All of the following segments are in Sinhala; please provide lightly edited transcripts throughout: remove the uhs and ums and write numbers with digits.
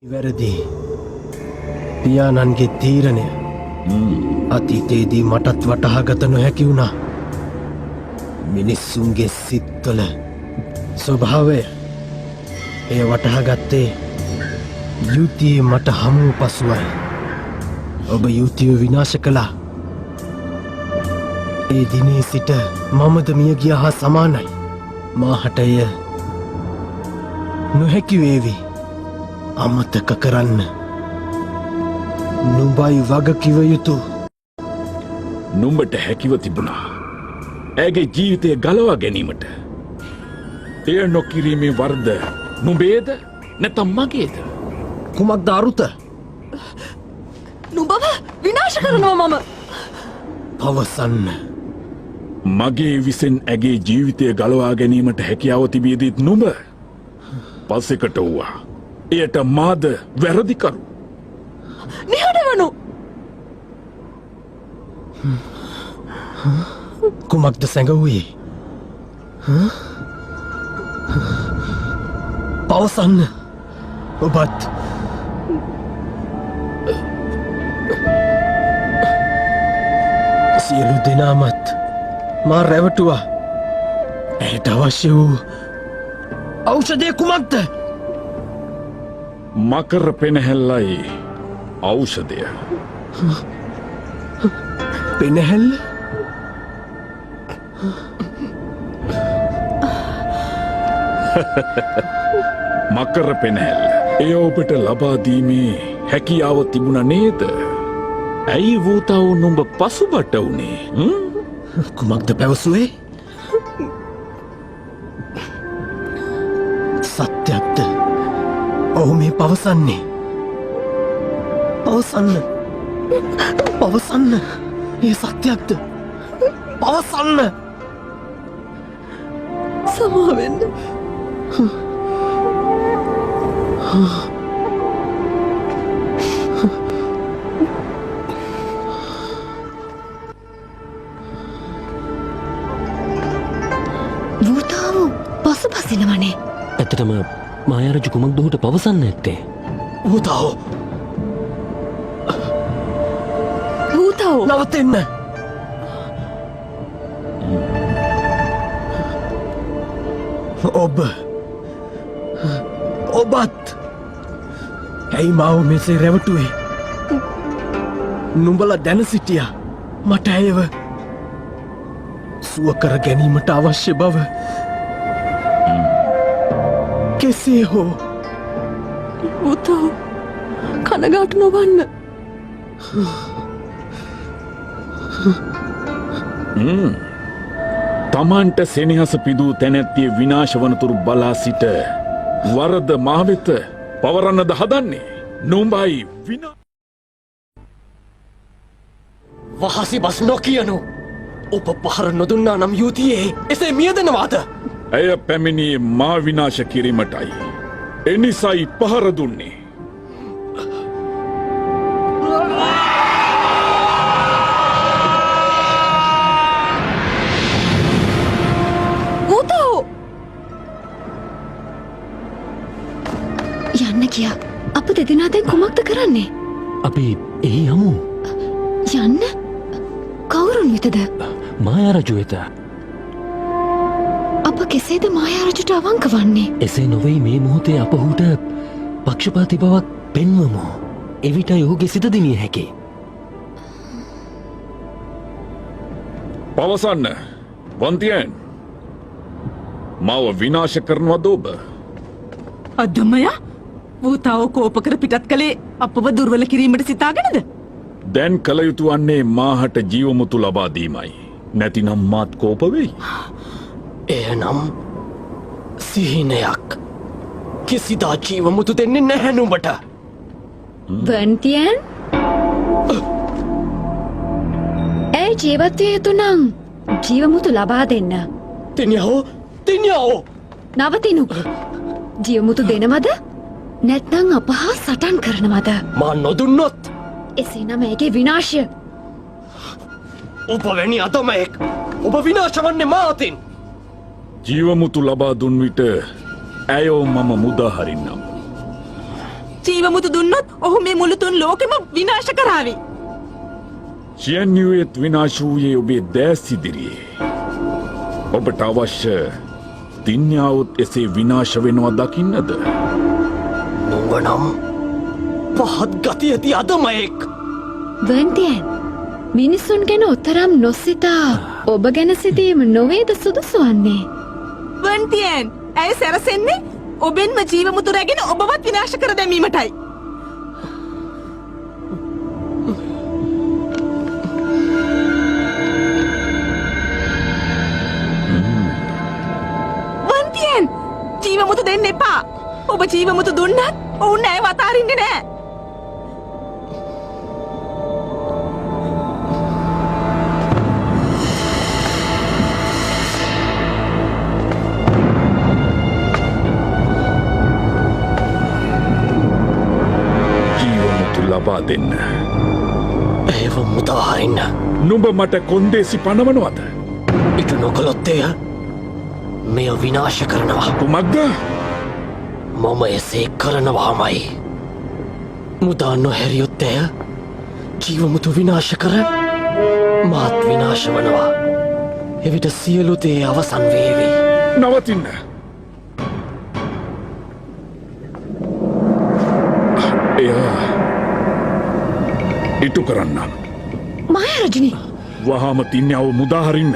වැරදි පියාණන්ගේ තීරණය අතීතයේදී මටත් වටහාගත නොහැකි වුණා. මිනිස්සුන්ගේ සිත්වල ස්වභාවය එය වටහාගත්තේ යුතියේ මට හමු පසුවයි. ඔබ යුතිය විනාශ කළා. ඒ දිනේ සිට මමද මිය ගියා හා සමානයි. මාහට එය නොහැකි වේවි. අමතක කරන්න. නුඹයි වගකිව යුතු. නුඹට හැකිව තිබුණා ඇගේ ජීවිතය ගලවා ගැනීමට. එය නොකිරීමේ වර්ධ නුඹේද නැතම් මගේද? කුමක්ද අරුත? නුඹව විනාශ කරනවා මම. පවසන්න. මගේ විසෙන් ඇගේ ජීවිතය ගලවා ගැනීමට හැකියාව තිබියදීත් නුඹ පස්සෙකට වූවා. එයට මාද වැරදිකරු. නිහඬවනු. කුමක්ද සැඟවුයේ? පවසන්න. ඔබත් සියලු දෙනාමත් මා රැවටුවා. ඇයට අවශ්‍ය වූ ඖෂධය කුමක්ද? මකර පෙනහැල්ලයි ඖෂධය. පෙනහැල්ල? මකර පෙනහැල්ල. එය ඔබට ලබාදීමේ හැකියාව තිබුණ නේද? ඇයි වූතාව නුඹ පසුබට වුණේ? කුමක්ද පැවසුවේ? සත්‍යක්ද? ඔහු මේ පවසන්නේ. පවසන්න. පවසන්න. ඒ සත්‍යක්ද? පවසන්න. සමාවෙන්න. වූතාව පසුපසිනවනේ. ඇත්තටම මායාරජු කුමක්ද ඔහුට පවසන්න ඇත්තේ? වූතාව වූතාව නවතින්න. ඔබත් ඇයි මාව මෙසේ රැවටුවේ? නුඹල දැන සිටියා මට ඇයව සුවකර ගැනීමට අවශ්‍ය බව. කෙසේ හෝ වූතාව කනගාටු නොවන්න. තමන්ට සෙනෙහස පිදූ තැනැත්තිය විනාශ වනතුරු බලා සිට වරද මාවෙත පවරන්නද හදන්නේ? නුඹයි වහසි බස් නොකියනු. ඔබ පහර නොදුන්නා නම් යුතියේ එසේ මියදනවාද? ඇය පැමිණියේ මා විනාශ කිරීමටයි. එනිසයි පහර දුන්නේ. වූතාව යන්න කියා. අප දෙදෙනා දැන් කුමක්ද කරන්නේ? අපි එහි යමු. යන්න? කවුරුන් වෙතද? මායාරජු වෙත. අප කෙසේද මායාරජුට අවංක වන්නේ? එසේ නොවෙයි මේ මොහොතේ අප ඔහුට පක්ෂපාති බවක් පෙන්වමු. එවිටයි ඔහුගේ සිත දිනිය හැකි. පවසන්න වන්තියන්. මාව විනාශ කරනවද ඔබ? අදමය වූතාව කෝපකර පිටත් කළේ අපව දුර්වල කිරීමට සිතාගෙනද? දැන් කළ යුතු වන්නේ මාහට ජීවමුතු ලබාදීමයි. නැතිනම් මාත් කෝප වෙයි. එය නම් සිහිනයක්. කිසිදා ජීවමුතු දෙන්නේ නැහැ නුඹට. වන්තියන්? ඇයි ජීවත්වය යුතු නම් ජීවමුතු ලබා දෙන්න. තිනියෝ තිනියෝ නවතිනු. ජීවමුතු දෙනවද? නැත්නම් අප හා සටන් කරනවද? මා නොදුන්නොත් එසේ නම් ඇගේ විනාශය. ඔබ වැනි අතමයෙක් ඔබ විනාශ වන්නේ මා අතින්. ජීවමුතු ලබා දුන් විට ඇයෝ මම මුදාහරින්නම්. ජීවමුතු දුන්නොත් ඔහු මේ මුළු තුන් ලෝකෙම විනාශ කරાવી. චියන්යුවෙත් විනාශ වූයේ ඔබේ දැස් ඉදිරියේ. ඔබට අවශ්‍ය තින්යාවුත් එසේ විනාශ වෙනවා දකින්නද? නුඹ නම් පහත් ගති ඇති අදමයෙක්. වන්තියන් මිනිසුන් ගැන උතරම් නොසිතා ඔබ ගැන සිතීම නොවේද සුදුසු වන්නේ? වන්තියන් ඇය සැරසෙන්නේ ඔබෙන්ම ජීවමුතු රැගෙන ඔබවත් විනාශ කර දැමීමටයි. වන්තියන් ජීවමුතු දෙන්න එපා. ඔබ ජීවමුතු දුන්නත් ඔවුන් ඇය වතාරින්නේ නෑ. ජීවමුතු ලබා දෙන්න. ඒව මුදාහරින්න. නුඹ මට කොන්දේසි පනවනවද? ඉටු නොකළොත්තේය මෙය විනාශ කරනවා. කුමක්ද? මම එසේ කරනවාමයි. මුදා නොහැරියොත්තය ජීවමුතු විනාශ කර මාත් විනාශ වනවා. එවිට සියලු දේ අවසන් වේවි. නවතින්න. එයා ඉටු කරන්නම්. මායා රජනී වහාම තින්යාව මුදාහරින්න.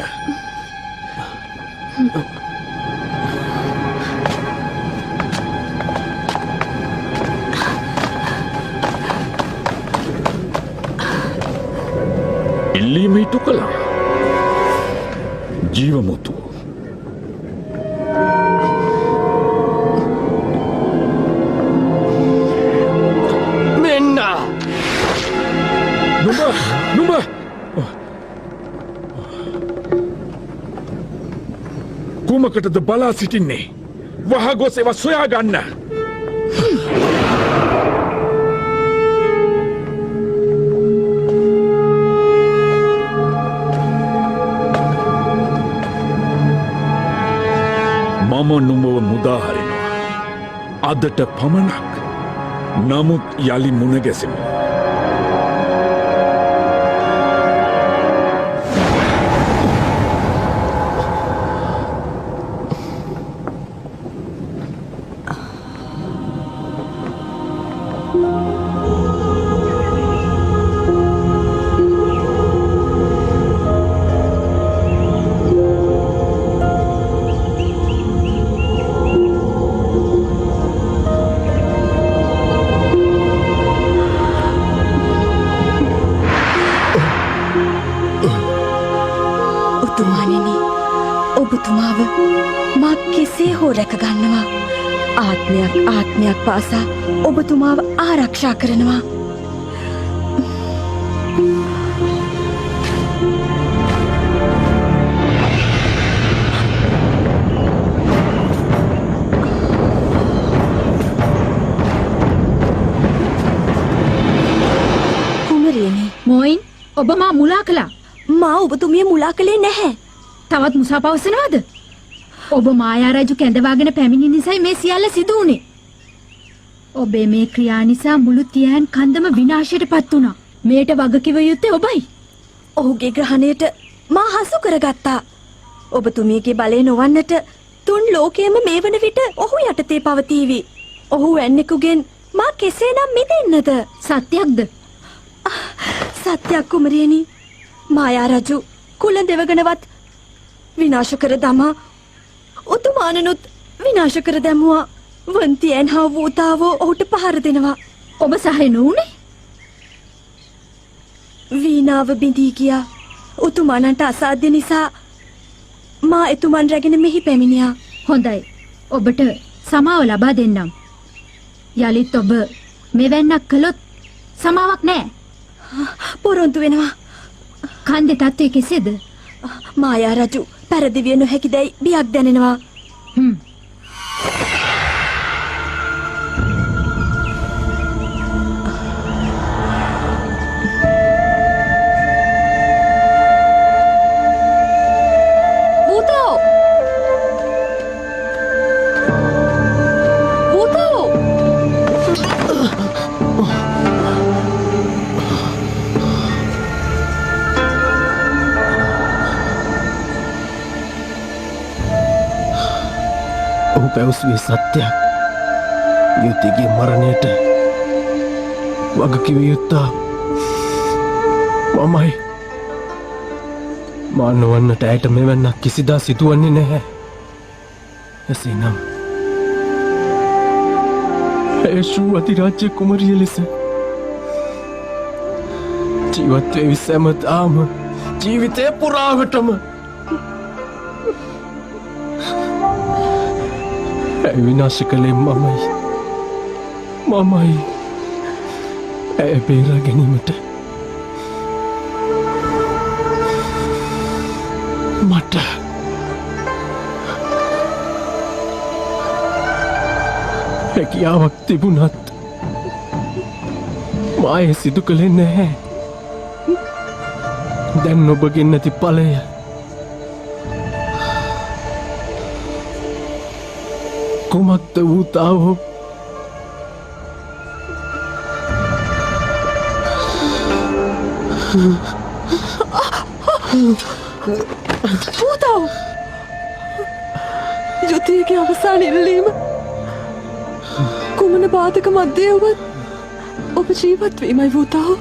ඉල්ලීම ඉටු කළා. ජීවමුතු මෙන්න නුඹ කුමකටද බලා සිටින්නේ? වහ ගොස් ඒවා සොයා ගන්න. මම නුඹව මුදාහරිනවා. අදට පමණක්. නමුත් යළි මුණ ගැසෙමු. උතුමාණෙනි ඔබතුමාව මා කෙසේ හෝ රැකගන්නවා. ආත්මයක් පාසා ඔබතුමාව ආරක්ෂා කරනවා. කුමරියනි මොයින් ඔබ මා මුලා කළා. මා ඔබතුමිය මුලා කළේ නැහැ. තවත් මුසා පවසනවද? ඔබ මායා රජු කැඳවාගෙන පැමිණි නිසායි මේ සියල්ල සිදු වුණේ. ඔබේ මේ ක්‍රියා නිසා මුළු තියන් කන්දම විනාශයටපත් වුණා. මේට වගකිව යුත්තේ ඔබයි. ඔහුගේ ග්‍රහණයට මා හසු කරගත්තා. ඔබතුමියගේ බලය නොවන්නට තුන් ලෝකයේම මේ වන විට ඔහු යටතේ පවතීවි. ඔහු වැන්නෙකුගෙන් මා කෙසේනම් මිදෙන්නද? සත්‍යක්ද? සත්‍යයක් කුමරියනි. මායා රජු කුල දෙවගණවත් විනාශ කර දමා උතුමාණනුත් විනාශ කර දැමුවා. වන්තියන් හා වූතාවෝ ඔහුට පහර දෙනවා. ඔබ සහය නොවුනේ? වීණාව බිඳී ගියා. උතුමාණන්ට අසාධ්‍ය නිසා මා එතුමන් රැගෙන මෙහි පැමිණියා. හොඳයි. ඔබට සමාව ලබා දෙන්නම්. යලිත් ඔබ මෙවැන්නක් කළොත් සමාවක් නැහැ. පොරොන්දු වෙනවා. කන්දේ තත්ත්වය කෙසේද? මායා රජු පෙරදිවිය නොහැකි දැයි බියක් දැනෙනවා. පැවසුවේ සත්‍යයක්. යුතිගේ මරණයට වගකිව යුත්තා මමයි. මා නොවන්නට ඇයට මෙවැන්නක් කිසිදා සිදුවන්නේ නැහැ. එසේනම් ඇය ශ්‍රූ අධිරාජ්‍ය කුමරිය ලෙස ජීවත්වය විසැමතාම ජීවිතය පුරාවටම ඇය විනාශ කළේ මමයි. ඇය බේරා ගැනීමට මට හැකියාවක් තිබුණත් මාය සිදු කළේ නැහැ. දැන් ඔබගෙන් නැති ඵලය කුමක්ද වූතාවෝ? වූතාව යුතියගේ අවසාන ඉල්ලීම කුමන බාධක මැද්දේ ඔබත් ඔබ ජීවත් වීමයි වූතාව.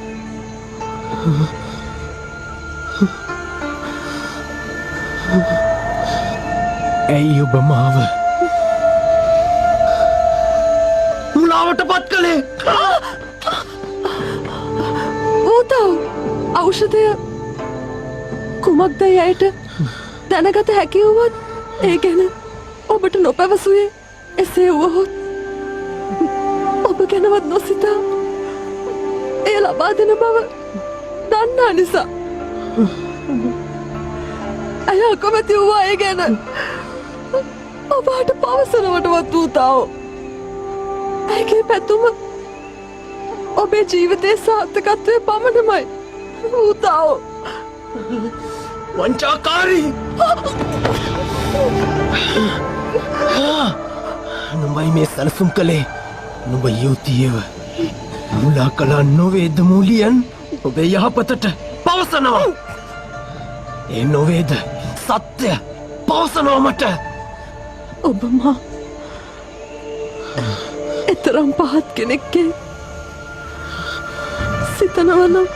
ඇයි ඔබ මාව මුලාවට පත් කළේ? වූතාව ඖෂධය කුමක්ද යයිට දැනගත හැකි වුවත් ඒ ගැන ඔබට නොපැවසුවේ. එසේ වුවහොත් ඔබ ගැනවත් නොසිතා එය ලබා දෙන බව දන්නා නිසා ඇය අකමැති වූවා ඒ ගැන ඔබට පවසනවටවත් වූතාව. ඇයගේ පැතුම ඔබේ ජීවිතයේ සාර්ථකත්වය පමණමයි වූතාව. වංචාකාරී! නුඹයි මේ සැලසුම් කළේ. නුඹ යුතියව මුලා කළා නොවේද මූලියන්? ඔබේ යහපතට පවසනවා. ඒ නොවේද සත්‍ය පවසනවා මට. ඔබ මා එතරම් පහත් කෙනෙක්ගේ සිතනවනම්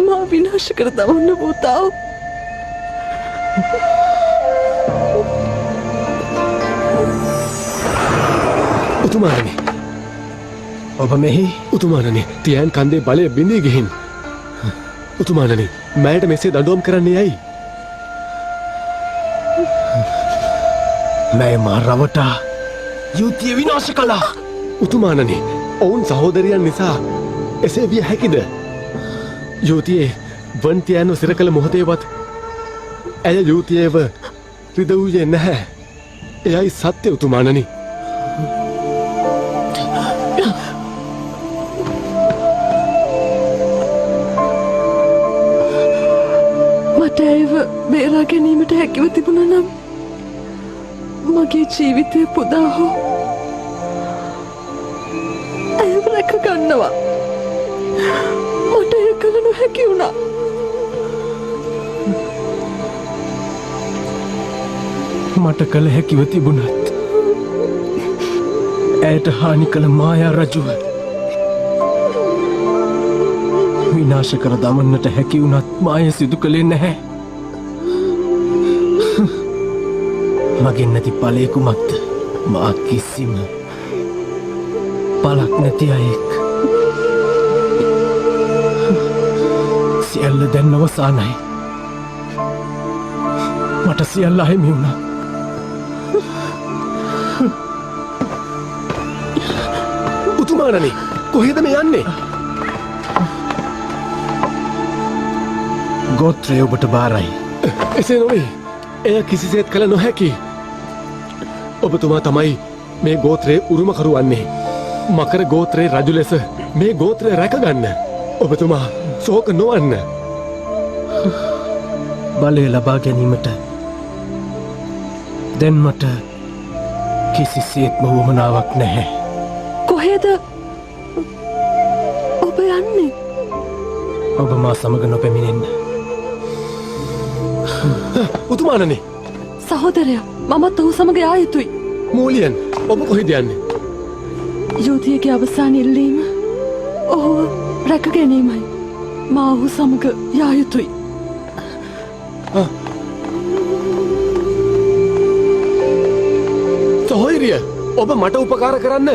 මා විනාශ කර දමන්න වූතාව. උතුමාණනි, ඔබ මෙහි උතුමාණනි තියන් කන්දේ බලය බිඳී ගිහින්. උතුමාණනි මෑයට මෙසේ දඬුවම් කරන්නේ ඇයි? මෑ මා රවටා යුතිය විනාශ කළා. උතුමාණනි ඔවුන් සහෝදරයන් නිසා එසේ විය හැකිද? යුතියේ වන්තියන්ව සිර කළ මොහොතේවත් ඇය යුතියව රිදවූයේ නැහැ. එයයි සත්‍ය උතුමාණනි. මට ඇයව බේරා ගැනීමට හැකිව තිබුණ නම් මගේ ජීවිතය පුදා හෝ ඇයව රැක ගන්නවා. මට එය කළ නොහැකි වුණා. මට කළ හැකිව තිබුණත් ඇයට හානි කළ මායා රජුව විනාශ කර දමන්නට හැකි වුණත් මාය සිදු කළේ නැහැ. මගෙන් නැති ඵලය කුමක්ද? මා කිසිම පලක් නැති අයෙක්. සියල්ල දැන් අවසానයි. මට සියල්ල අහිමි වුණා. උතුමාණනි කොහෙද මේ යන්නේ? ගෝත්‍රය ඔබට බාරයි. එසේ නොවේ. එය කිසිසේත් කළ නොහැකි. ඔබතුමා තමයි මේ ගෝත්‍රයේ උරුමකරු වන්නේ. මකර ගෝත්‍රයේ රජු ලෙස මේ ගෝත්‍රය රැකගන්න. ඔබතුමා ශෝක නොවන්න. බලය ලබා ගැනීමට දැන් මට කිසිසේත්ම වුවමනාවක් නැහැ. කොහෙද ඔබ යන්නේ? ඔබ මා සමග නොපැමිණෙන්න. උතුමානනේ සහෝදරයා මමත් ඔහු සමග යා යුතුයි. මූලියන් ඔබ කොහෙද යන්නේ? යුතියගේ අවසාන ඉල්ලීම ඔහුව රැක ගැනීමයි. මා ඔහු සමග යා යුතුයි. සොහොයිරිය ඔබ මට උපකාර කරන්න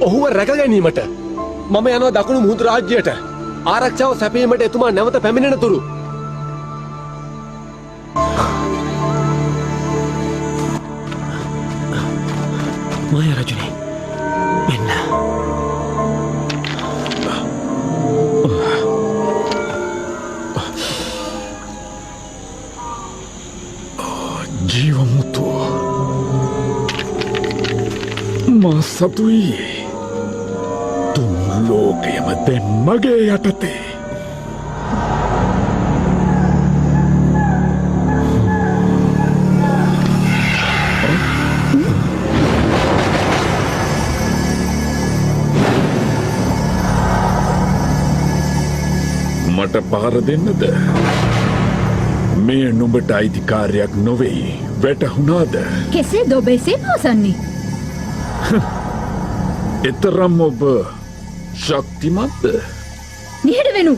ඔහුව රැක ගැනීමට මම යනවා දකුණු මුහුදු රාජ්‍යයට ආරක්ෂාව සැපීමට එතුමා නැවත පැමිණෙන තුරු. මායා රජුනේ මෙන්න ජීවමුතු මා සතුයි තුන් ලෝකයම දැන් මගේ යටතේ. මට පහර දෙන්නද? මේ නුඹට අයිතිකාරයක් නොවෙයි. වැටහුණාද? කෙසේද ඔබ එසේ පවසන්නේ? එතරම් ඔබ ශක්තිමත්ද? නිහඬ වෙනු.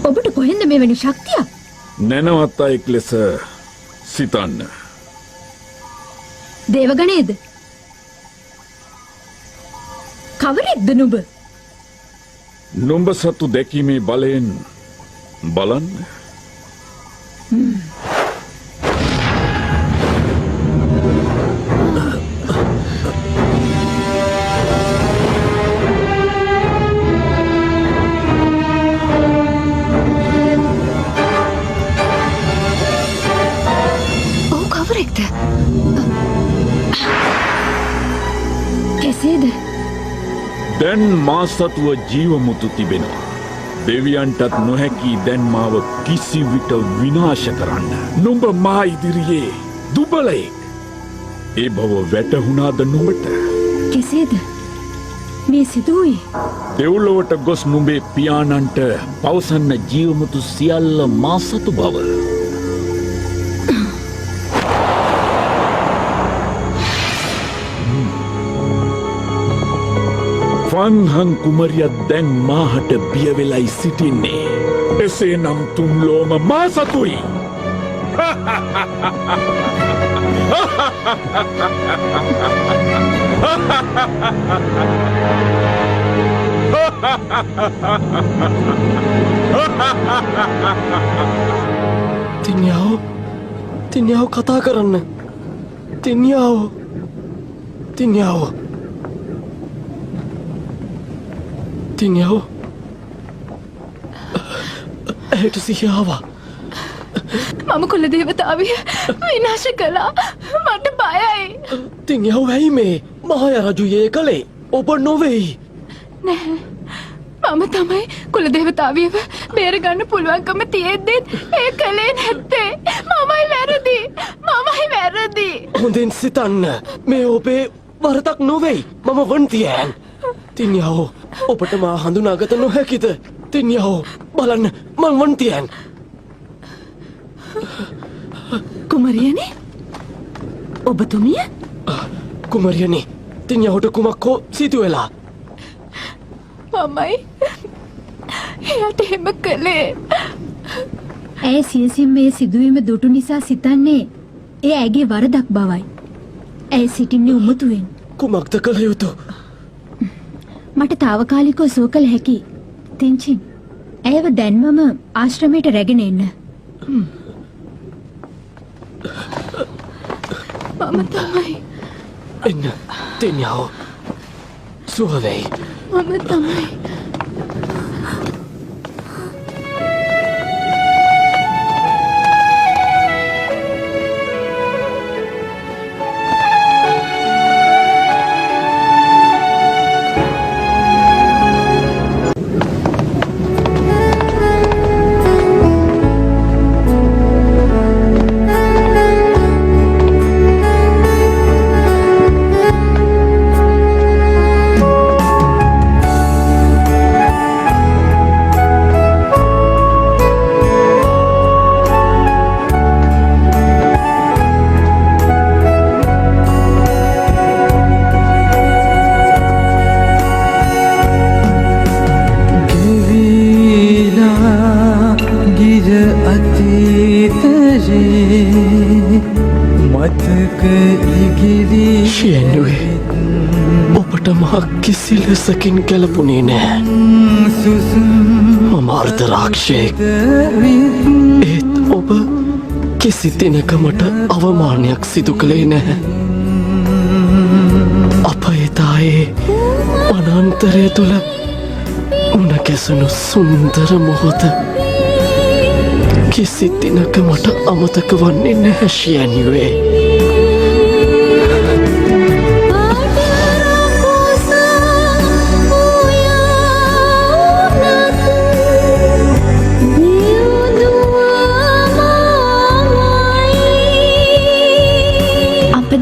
ඔබට කොහෙන්ද මෙවැනි ශක්තියක්? නැනවත් අයෙක් ලෙස සිතන්න. දේවගණේද? කවරෙක්ද නුඹ? නුඹ සතු දැකීමේ බලයෙන් බලන්න. ඔහු කවරෙක්ද? කෙසේද? දැන් මා සතුව ජීවමුතු තිබෙනවා. දෙවියන්ටත් නොහැකි දැන් මාව කිසි විට විනාශ කරන්න. නුඹ මා ඉදිරියේ දුබලයෙක්. ඒ බව වැටහුණාද නුඹට? කෙසේද මේ සිදුවේ? දෙව්ලොවට ගොස් නුඹේ පියාණන්ට පවසන්න ජීවමුතු සියල්ල මා සතු බව. ෆන්හන් කුමරියත් දැන් මාහට බියවෙලයි සිටින්නේ. එසේ නම් තුන්ලෝම මා සතුයි. තින්යාව කතා කරන්න. තින්යාව ඇයට සිහියාවා. මම කුල දේවතාවිය විනාශ කළා. මට බයයි. තින්යාව ඇයි මේ මහායා රජුයේ කළේ? ඔබ නොවෙයි. නැහැ. මම තමයි කුල දේවතාවියව බේරගන්න පුළුවන්කම තියෙද්දිත් ඒ කළේ නැත්තේ. මමයි වැරදි. හොඳින් සිතන්න. මේ ඔබේ වරදක් නොවෙයි. මම වන්තියෑන්. තින්යාව ඔබට මා හඳුනාගත නොහැකිද? තින්යාව බලන්න මං වන්තියෑන්. කුමරියනේ ඔබතුමිය? කුමරියනි තින්යාවට කුමක් හෝ සිදුවෙලා? මමයි එයාට එහෙම කළේ. ඇය සියසින් මේ සිදුවීම දුටු නිසා සිතන්නේ ඒ ඇගේ වරදක් බවයි. ඇය සිටින්නේ උමතුවෙන්. කුමක්ද කළ යුතු? මට తాවකාලිකව සුව කළ හැකි තින්චින් ඇයව දැන්මම ආශ්‍රමයට රැගෙන එන්න. මම තමයි එන්න දෙන්යාව සුවවෙයි. මම තමයි ශයනුවේ ඔබට මා කිසි ලෙසකින් ගැලපුණේ නෑ. මම අර්ධරාක්ෂයෙක්. ඒත් ඔබ කිසි දිනකමට අවමානයක් සිදු කළේ නැහැ. අප එතායේ වනන්තරය තුළ උනකැසුණු සුන්දර මොහොත කිසි දිනක මට අමතක වන්නේ නැහැ ශයනුවේ.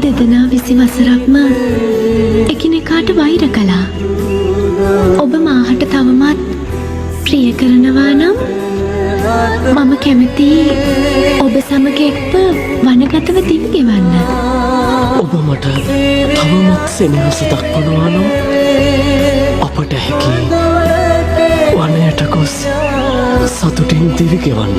දෙදෙනා 20 වසරක්ම එකිනෙකාට වෛර කළා. ඔබ මාහට තවමත් ප්‍රිය කරනවා නම් මම කැමති ඔබ සමග එක්ව වනගතව දිවි ගෙවන්න. ඔබ මට තවමත් සෙනෙහස දක්වනවා නම් අපට හැකි වනයට ගොස් සතුටින් දිවි ගෙවන්න.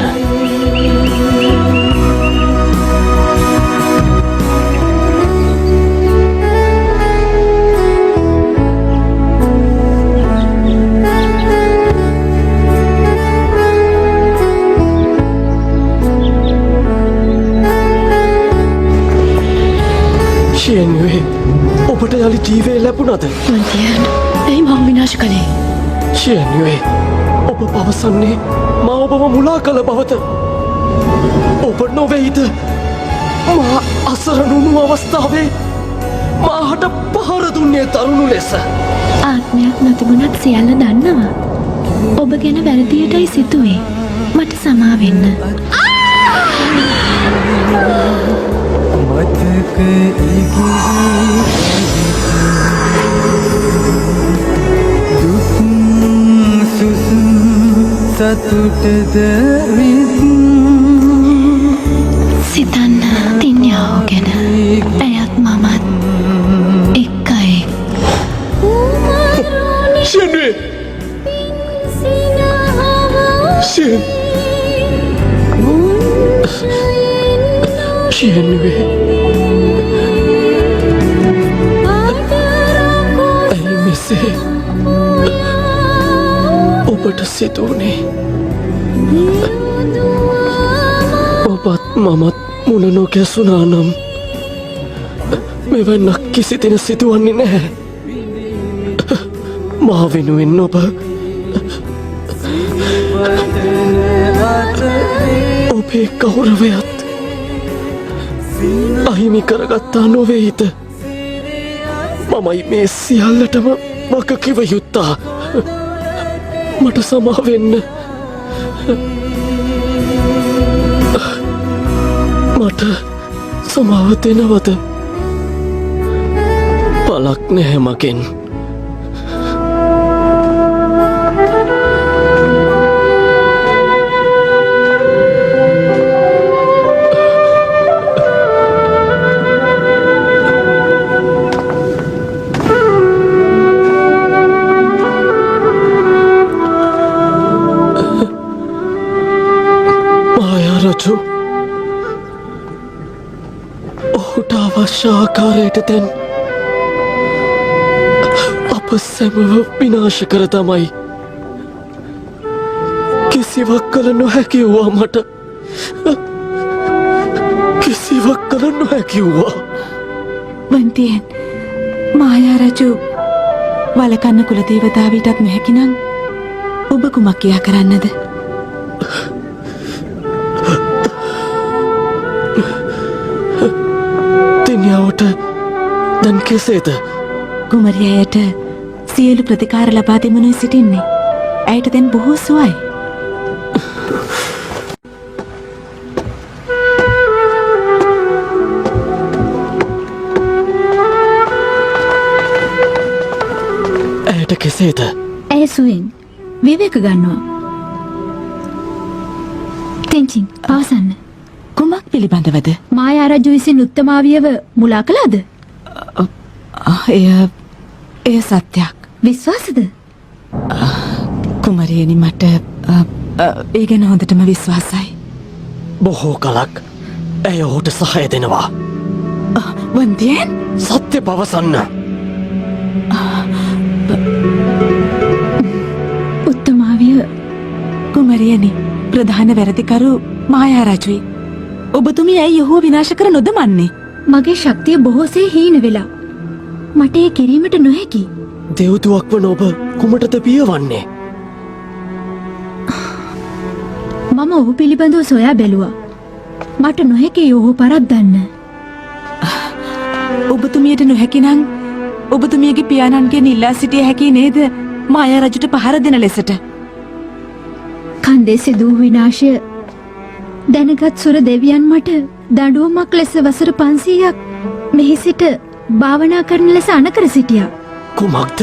ශයනුවේ ඔබට යළි ජීවය ලැබුණද? මන්තියන් ඇයි මං විනාශ කළේ? ශයනුවේ ඔබ පවසන්නේ මා ඔබව මුලා කළ බවත. ඔබ නොවෙයිද මා අසරණුණු අවස්ථාවේ මාහට පහර දුන්නේ තරුණු ලෙස. ආත්මයක් නොතිබුණත් සියල්ල දන්නවා. ඔබ ගැන වැරදියටයි සිතුවේ. මට සමා වෙන්න. මතක දුක් සුසුම් සතුටද සිතන්න තින්යාව ගැන ඇයත් මමත් එක්කයි. ශයනුවේ ශයනුවේ ඇයි මෙසේ ඔබට සිදුවනේ? ඔබත් මමත් මුණ නොකැසුනා නම් මෙවැන්නක් කිසි දින සිදුවන්නේ නැහැ. මා වෙනුවෙන් ඔබ ඔබේ ගෞරවයත් අහිමි කරගත්තා නොවේද? මමයි මේ සියල්ලටම වගකිව යුත්තා. මට සමා වෙන්න. මට සමාව දෙනවද? පලක් නැහැ මගෙන්. රජු ඔහුට අවශ්‍ය ආකාරයට දැන් අප සැමව විනාශ කර තමයි. කිසිවක් කළ නොහැකිව්වා මට. කිසිවක් කළ නොහැකිව්වා. වන්තියෙන් මායා රජු වලකන්න කුලදේවතාවීටත් නොහැකිනම් ඔබ කුමක් කියා කරන්නද? දෙනියාවට දැන් කෙසේද? කුමරියයට සියලු ප්‍රතිකාර ලබා දෙමුණු සිටින්නේ. ඇයට දැන් බොහෝ සුවයි. ඇයට කෙසේද? ඇය සුවෙන් විවේක ගන්නවා. තෙන්චින් පවසන්න. කුමක් පිළිබඳවද? මායා රජු විසින් උත්තමාවියව මුලා කළාද? එය සත්‍යයක්. විශ්වාසද? කුමරියනි මට ඒ ගැන හොඳටම විශ්වාසයි. බොහෝ කලක් ඇය ඔහුට සහය දෙනවා. වන්තියෙන් සත්‍ය පවසන්න. උත්තමාවිය කුමරියනි ප්‍රධාන වැරදිකරු මායා රජුයි. ඔබතුමිය ඇයි ඔහුව විනාශ කර නොදමන්නේ? මගේ ශක්තිය බොහෝසේ හීන වෙලා. මට ඒ කිරීමට නොහැකි. දෙව්දුවක් වන ඔබ කුමටද පියවන්නේ? මම ඔහු පිළිබඳව සොයා බැලුවා. මට නොහැකි ඔහු පරද්දන්න. ඔබතුමියට නොහැකිනම් ඔබතුමියගේ පියාණන්ගෙන් ඉල්ලා සිටිය හැකි නේද මායා රජුට පහර දෙන ලෙසට? කන්දේ සිදු වූ විනාශය දැනගත් සුර දෙවියන් මට දඬුවමක් ලෙස වසර 500ක් මෙහි සිට භාවනා කරන ලෙස අනකර සිටියා. කුමක්ද?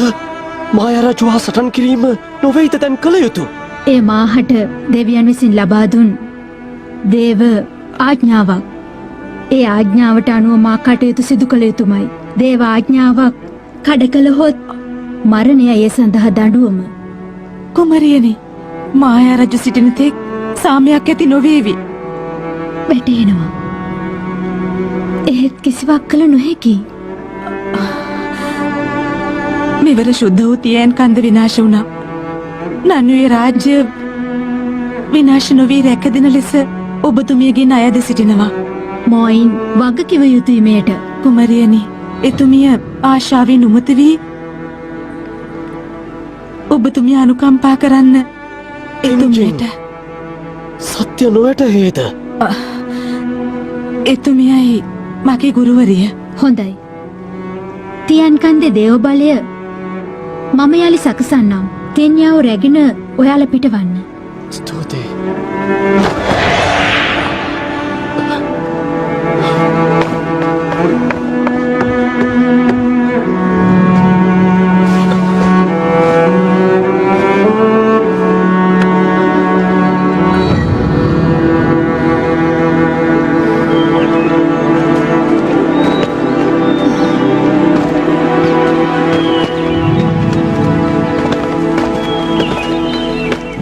මායා රජුවා සටන් කිරීම නොවේද දැන් කළ යුතු? ඒ මාහට දෙවියන් විසින් ලබා දුන් දේව ආඥාවක්. ඒ ආඥාවට අනුව මා කටයුතු සිදු කළ යුතුමයි. දේව ආඥාවක් කඩ කළහොත් මරණය ඒ සඳහා දඬුවම. කුමරියනි මායා රජු සිටින තෙක් සාමයක් ඇති නොවේවි. වැටෙනවා. එහෙත් කිසිවක් කළ නොහැකි. මෙවර ශුද්ධ වූ තියන් කන්ද විනාශ වුණා. නනුවේ රාජ්‍ය විනාශ නොවී රැකදෙන ලෙස ඔබතුමියගෙන් අයද සිටිනවා. මොයින් වගකිව යුතුයි මෙයට. කුමරියනි එතුමිය ආශාවෙන් උමත වී ඔබතුමිය අනුකම්පා කරන්න එතුමියට. සත්‍ය නොවැටහේද? එතුමියයි මගේ ගුරුවරිය. හොඳයි. තියන් කන්දේ දේව බලය මම යලි සකසන්නම්. තෙන්යාව රැගෙන ඔයාලා පිටවන්න. ස්තුතියි.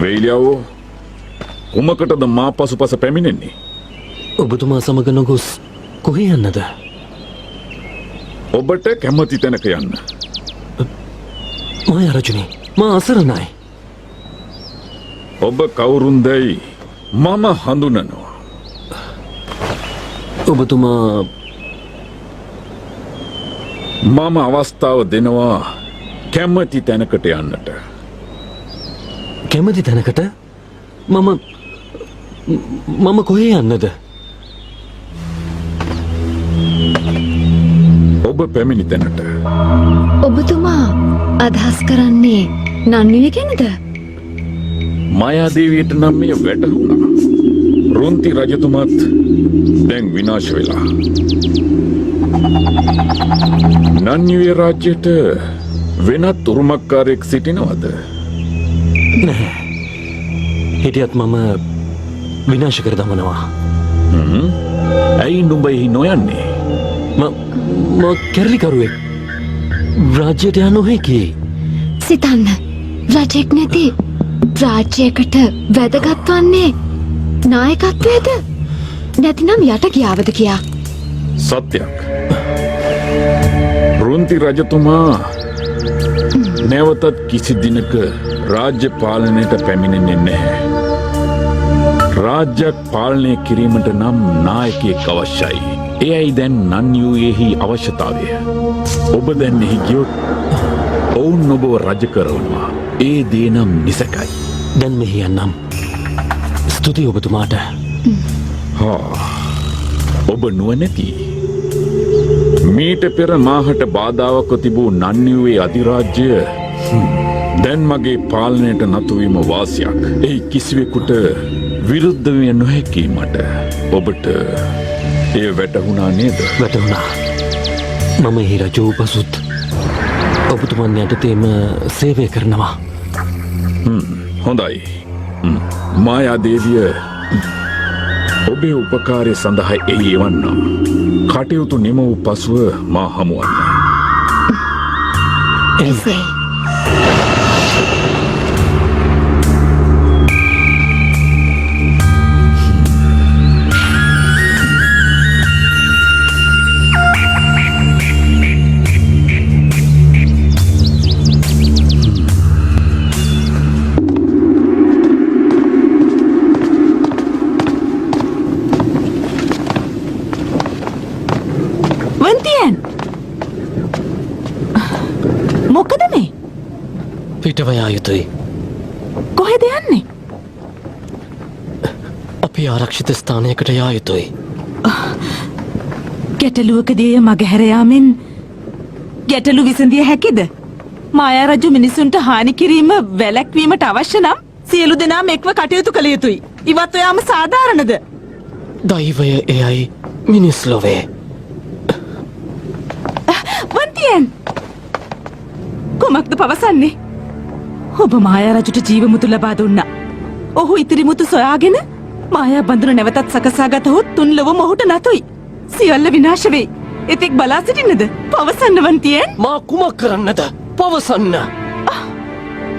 වෙයිලියාවෝ කුමකටද මා පසුපස පැමිණෙන්නේ? ඔබතුමා සමග නොගොස් කොහේ යන්නද? ඔබට කැමති තැනක යන්න. මායා රජුනි, මා අසරණයි. ඔබ කවුරුන්දැයි මම හඳුනනවා. ඔබතුමා මම අවස්ථාව දෙනවා කැමති තැනකට යන්නට. කැමති තැනකට? මම කොහේ යන්නද? ඔබ පැමිණි තැනට. ඔබතුමා අදහස් කරන්නේ නන්විය ගැනද? මායාදේවියට නම් මෙය වැටහුණා. රුන්ති රජතුමත් දැන් විනාශ වෙලා. නන්විය රාජ්‍යයට වෙනත් උරුමකාරයෙක් සිටිනවද? නැහැ. හිටියත් මම විනාශ කර දමනවා. ඇයි නුඹ එහි නොයන්නේ? ම කැරලිකරුවෙක්. රාජ්‍යයට යා නොහැකි. සිතන්න රජෙක් නැති රාජ්‍යයකට වැදගත් වන්නේ නායකත්වයද නැතිනම් යට ගියාවද කියා. සත්‍යයක්. රුන්ති රජතුමා නැවතත් කිසි දිනක රාජ්‍ය පාලනයට පැමිණෙන්නේ නැහැ. රාජ්‍යයක් පාලනය කිරීමට නම් නායකයෙක් අවශ්‍යයි. එයයි දැන් නන්යුයේහි අවශ්‍යතාවය. ඔබ දැන් එහි ගියොත් ඔවුන් ඔබව රජ කරවනවා. ඒ දේ නම් නිසකයි. දැන් මෙහි යන්නම්. ස්තුතියි ඔබතුමාට. ඔබ නුවණැති. මීට පෙර මාහට බාධාවක තිබූ නන්යුවේ අධිරාජ්‍ය දැන් මගේ පාලනයට නතුවීම වාසියක්. ඒ කිසිවෙකුට විරුද්ධ විය නොහැකි මට. ඔබට එය වැටහුණා නේද? වැටහුණා. මම එහි රජ වූ පසුත් ඔබතුමන් යටතේම සේවය කරනවා. හොඳයි. මායා දේවිය ඔබේ උපකාරය සඳහා එහි එවන්නම්. කටයුතු නිම වූ පසුව මා හමුවන්න. එසේ මොකද මේ? පිටව යා යුතුයි. කොහෙද යන්නේ? අපි ආරක්ෂිත ස්ථානයකට යා යුතුයි. ගැටලුවකදී මගහැර යාමෙන් ගැටලු විසඳිය හැකිද? මායා රජු මිනිසුන්ට හානි කිරීම වැළැක්වීමට අවශ්‍ය නම් සියලු දෙනාම එක්ව කටයුතු කළ යුතුයි. ඉවත් ඔයාම සාධාරණද? දෛවය එයයි මිනිස් ලොවේ. වන්තියන් කුමක්ද පවසන්නේ? ඔබ මායා රජුට ජීවමුතු ලබා දුන්නා. ඔහු ඉතිරි මුතු සොයාගෙන මායා බඳුන නැවතත් සකසාගතහොත් තුන් ලොව මොහුට නතුයි. සියල්ල විනාශ වෙයි. එතෙක් බලා සිටින්නද? පවසන්න වන්තියන්. මා කුමක් කරන්නද? පවසන්න.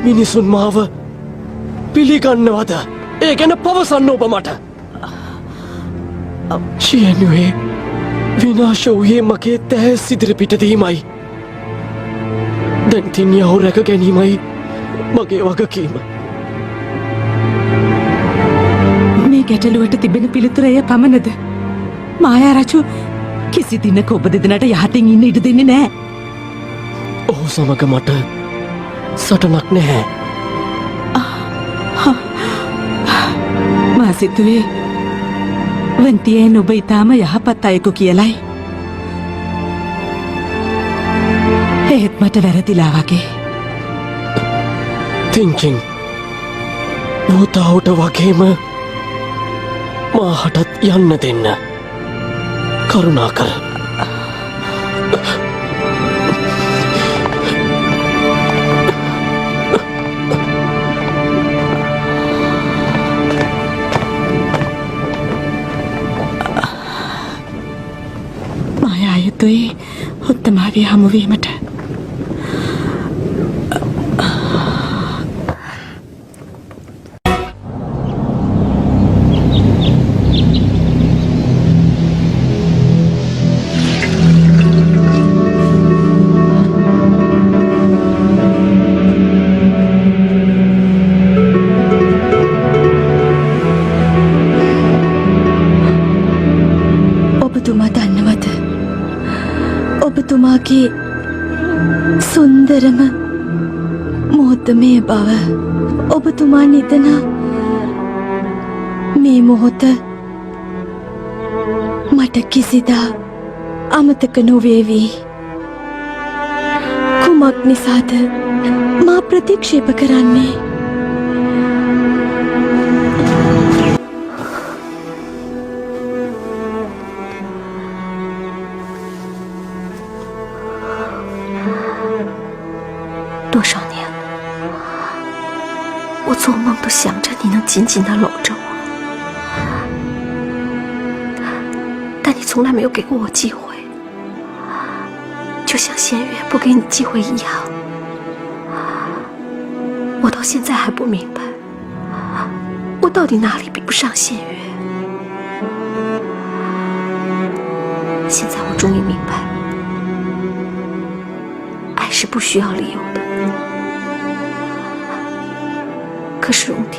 මිනිසුන් මාව පිළිගන්නවද? ඒ ගැන පවසන්න ඔබ මට. ශියනුවේ විනාශ වූයේ මගේ තැහැස් ඉදිරිපිටදීමයි. දැන් තින්යහු රැක ගැනීමයි මගේ වගකීම. මේ ගැටලුවට තිබෙන පිළිතුරය පමණද? මායා රජු කිසි දිනක ඔබ දෙදෙනාට යහතින් ඉන්න ඉඩ දෙන්නේ නැහැ. ඔහු සමග මට සටනක් නැහැ. මා සිතුවේ වන්තියෙන් ඔබ ඊටාම යහපත් අයෙකු කියලයි. ඒත් මට වැරදිලා වගේ. තින්කින් යෝතාවට වගේම මාහටත් යන්න දෙන්න. කරුණා කර. මායා යුතුයි උත්තමාවිය හමුවීමට. ඔබතුමාගේ සුන්දරම මොහොත මේ බව ඔබතුමා නිතන මේ මොහොත මට කිසිදා අමතක නොවේවි. කුමක් නිසාද මා ප්‍රතික්ෂේප කරන්නේ?多少年，我做梦都想着你能紧紧地搂着我，但你从来没有给过我机会，就像仙月不给你机会一样。我到现在还不明白，我到底哪里比不上仙月？现在我终于明白，爱是不需要理由的。可是荣迪，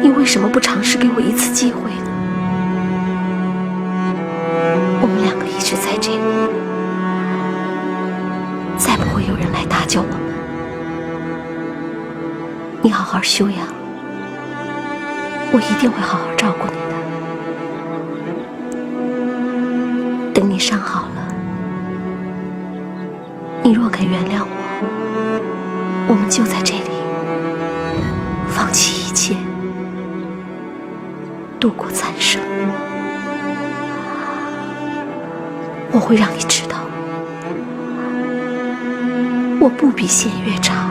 你为什么不尝试给我一次机会呢？我们两个一直在这里，再不会有人来打搅我们。你好好休养，我一定会好好照顾你的。等你伤好了，你若肯原谅我，我们就在这里放弃一切，度过残生。我会让你知道，我不比弦乐差。